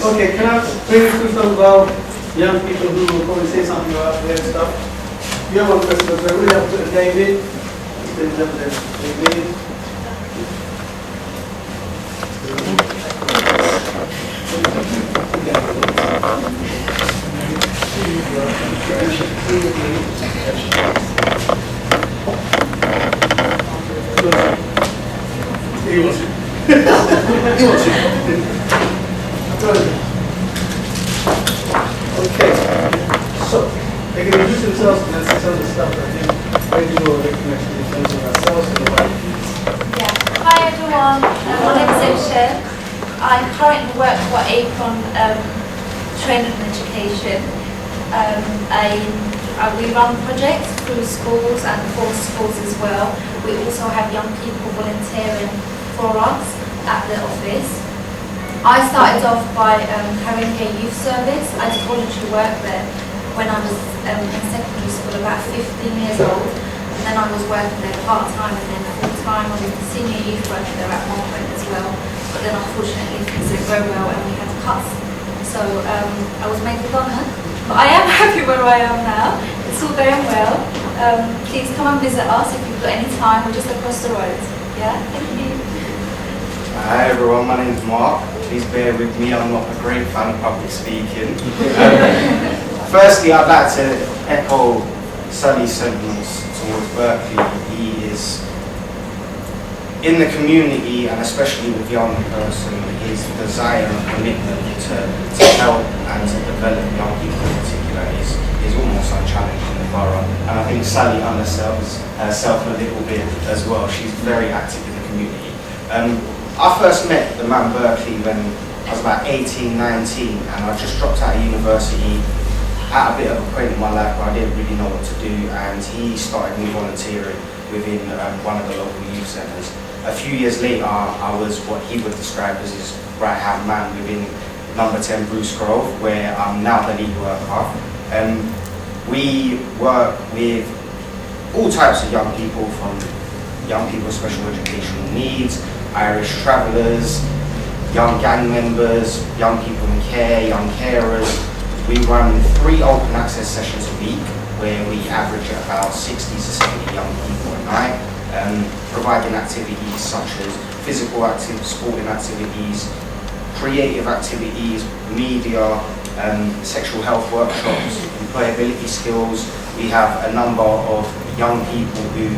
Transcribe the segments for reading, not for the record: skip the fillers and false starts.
Okay, can I bring you through some about young people who will probably say something about their stuff? You have one question, so I really have to put David. David. He wants it. He wants it. Okay, so they can introduce themselves and then say some of the stuff that they do or they can actually in terms of ourselves and the wider piece. Yeah. Hi everyone, my name is Sharon. I currently work for Apron Training and Education. We run projects through schools and for schools as well. We also have young people volunteering for us at the office. I started off by Haringey Youth Service. I did voluntary work there when I was in secondary school, about 15 years old. And then I was working there part-time and then full-time. I was the senior youth worker there at one point as well. But then unfortunately things didn't go well and we had cuts. So I was made redundant. But I am happy where I am now. It's all going well. Please come and visit us if you've got any time. We're just across the road. Yeah, thank you. Hi everyone, my name is Mark. Please bear with me, I'm not a great fan of public speaking. Firstly, I'd like to echo Sully's sentiments towards Berkeley. He is in the community, and especially with young person, his desire and commitment to help and to develop young people in particular is almost unchallenged in the borough. And I think Sally undersells herself a little bit as well. She's very active in the community. I first met the man Berkeley when I was about 18, 19, and I just dropped out of university at a bit of a point in my life where I didn't really know what to do, and he started me volunteering within one of the local youth centres. A few years later, I was what he would describe as his right-hand man within number 10 Bruce Grove, where I'm now the lead worker. We work with all types of young people, from young people with special educational needs, Irish travellers, young gang members, young people in care, young carers. We run 3 open access sessions a week where we average about 60 to 70 young people a night, providing activities such as physical activities, sporting activities, creative activities, media, sexual health workshops, employability skills. We have a number of young people who,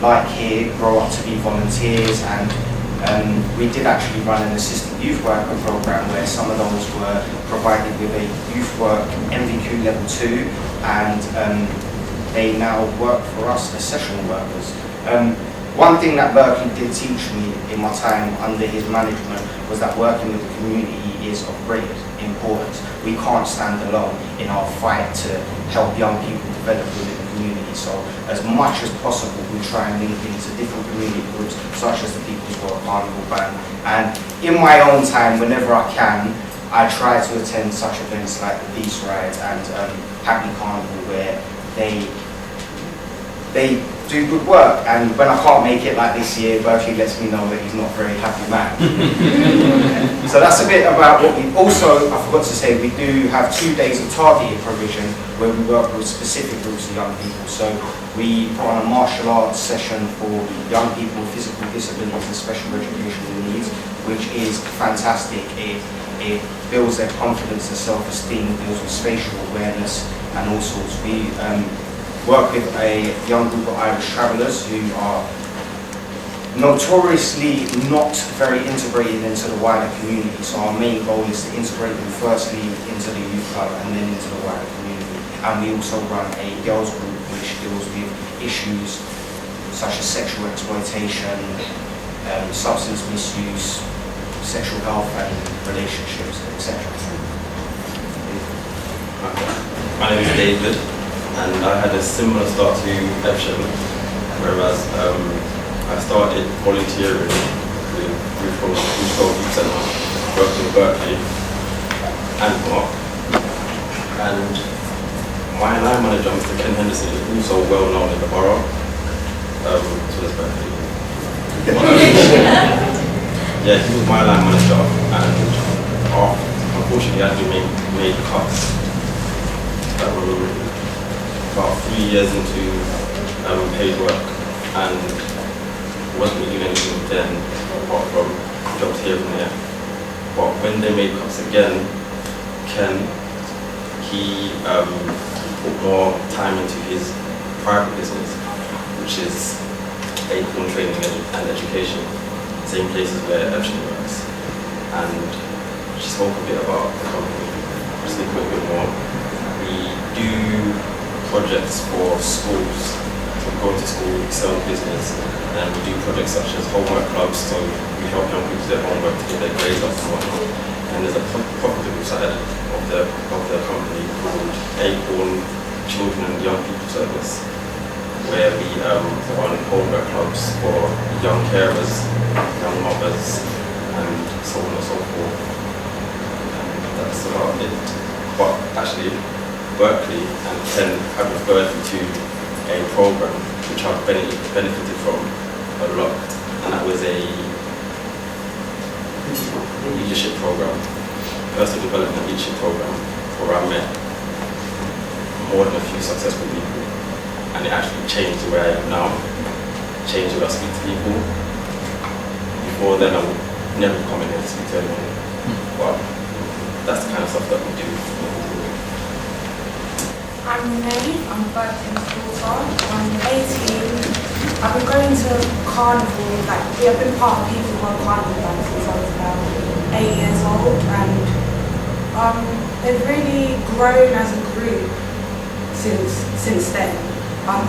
like here, grow up to be volunteers, and we did actually run an assistant youth worker program where some of those were provided with a youth work MVQ level 2, and they now work for us as session workers. One thing that Berkeley did teach me in my time under his management was that working with the community is of great importance. We can't stand alone in our fight to help young people develop within the community. So as much as possible, we try and link into different community groups, such as the People's World Carnival Band. And in my own time, whenever I can, I try to attend such events like the Peace Ride and Happy Carnival, where they do good work. And when I can't make it like this year, Berkeley lets me know that he's not a very happy man. So that's a bit about what we also, I forgot to say, we do have 2 days of targeted provision where we work with specific groups of young people. So we put on a martial arts session for young people with physical disabilities and special educational needs, which is fantastic. It builds their confidence and self-esteem, deals with spatial awareness and all sorts. We work with a young group of Irish travellers who are notoriously not very integrated into the wider community. So our main goal is to integrate them firstly into the youth club and then into the wider community. And we also run a girls group which deals with issues such as sexual exploitation, substance misuse, sexual health and relationships, etc. My name is David, and I had a similar start to Epsom, whereas I started volunteering with Youth Youth Centre, working in Berkeley and Mark. And my line manager, Mr. Ken Henderson, is also well known in the borough, so that's Berkeley. Yeah, he was my line manager, and after he actually made cuts about 3 years into paid work, and wasn't really doing anything then apart from jobs here and there. But when they made cuts again, he put more time into his private business, which is acorn training and education, same places where Epson works. And she spoke a bit about the company, just a little bit more. We do projects for schools, so we go to school, we sell business, and we do projects such as homework clubs, so we help young people do their homework to get their grades up and whatnot. And there's a profitable side of the company called Acorn Children and Young People Service, where we run homework clubs for young carers, young mothers, and so on and so forth. And that's about it. But actually, Berkeley and Penn have referred me to a program which I've benefited from a lot, and that was a leadership program, personal development leadership program, where I met more than a few successful people, and it actually changed the way I am now, changed the way I speak to people. Before then I would never come in here to speak to anyone, but that's the kind of stuff that we do. I'm Renee, I'm 13 I'm 18. I've been going to Carnival, I've been part of People World Carnival since I was about 8 years old, and they've really grown as a group since then.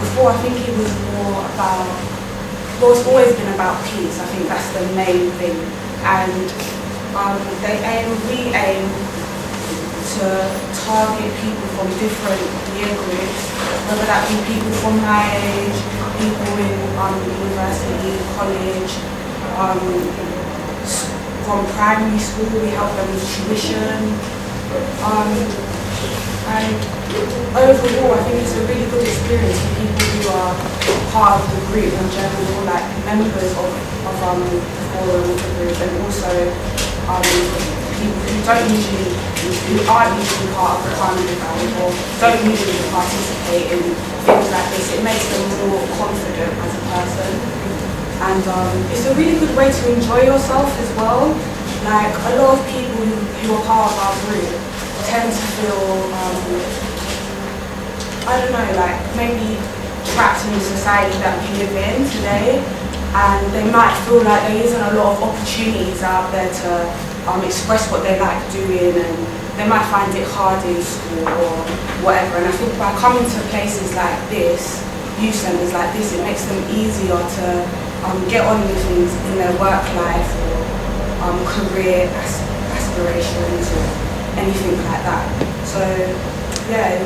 Before I think it was more about, well, it's always been about peace. I think that's the main thing, and we aim to target people from different year groups, whether that be people from my age, people in university, college, from primary school. We help them with tuition, and overall I think it's a really good experience for people who are part of the group in general, like members of the forum, the group, and also people who aren't usually part of the Carnival or don't usually participate in things like this. It makes them more confident as a person, and it's a really good way to enjoy yourself as well. Like a lot of people who are part of our group tend to feel, I don't know, like maybe trapped in the society that we live in today, and they might feel like there isn't a lot of opportunities out there to express what they like doing, and they might find it hard in school or whatever. And I think by coming to places like this, youth centres like this, it makes them easier to get on with things in their work life or career aspirations or anything like that. So yeah,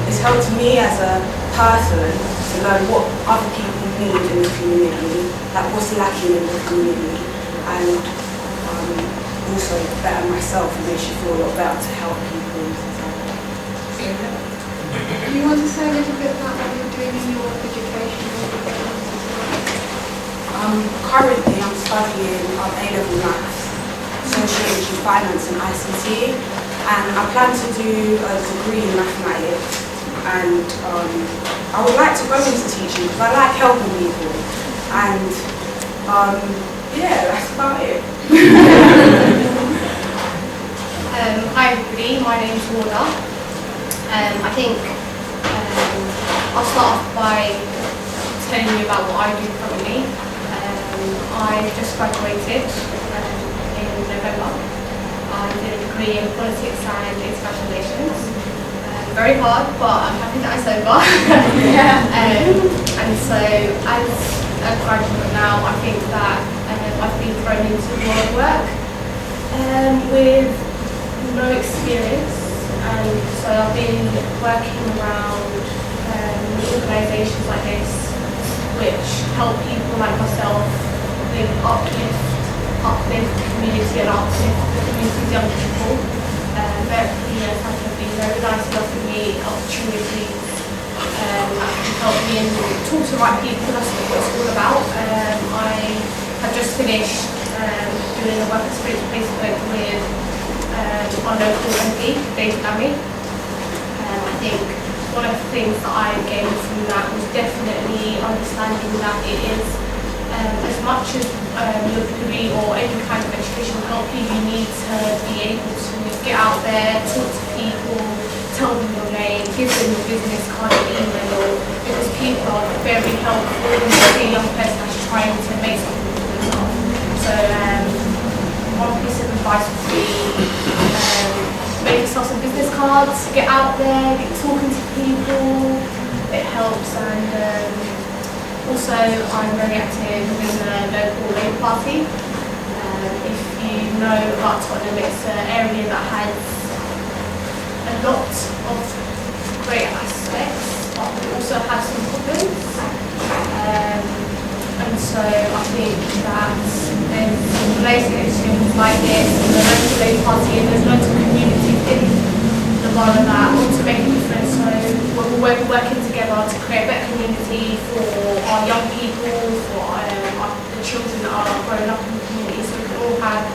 it's helped me as a person to learn what other people need in the community, like what's lacking in the community, and also better myself, and makes you feel a lot better to help people. Do you want to say a little bit about what you're doing in your education? Currently I'm studying A-level maths, sociology, finance and ICT, and I plan to do a degree in mathematics, and I would like to go into teaching because I like helping people, and yeah, that's about it. Hi everybody, my name's Warda. I think I'll start off by telling you about what I do currently. I just graduated in November. I did a degree in politics and international relations. Very hard, but I'm happy that it's over. And so as a graduate now, I think that I've been thrown into a lot of work with no experience, and so I've been working around organisations like this which help people like myself with uplift the community and uplift the community's young people. Berkeley has been very nice to offer me opportunities to help me and talk to the right people. That's what it's all about. I have just finished doing a work experience placement with our local MP, David Lammy. I think one of the things that I gained from that was definitely understanding that it is, as much as your degree or any kind of education will help you, you need to be able to get out there, talk to people, tell them your name, give them your business card and email, because people are very helpful when you see a young person that's trying to make something for themselves. So one piece of advice would be make yourself some business cards, get out there, get talking to people, it helps. And also I'm very active within the local Labour Party. If you know about Tottenham, it's an area that has a lot of great aspects, but we also have some problems. And so I think that there's amazing initiatives like this, the local Labour Party, and there's loads of communities in the borough that want to make a difference. So we're working together to create a better community for our young people, for the children that are growing up in the community, so we can all have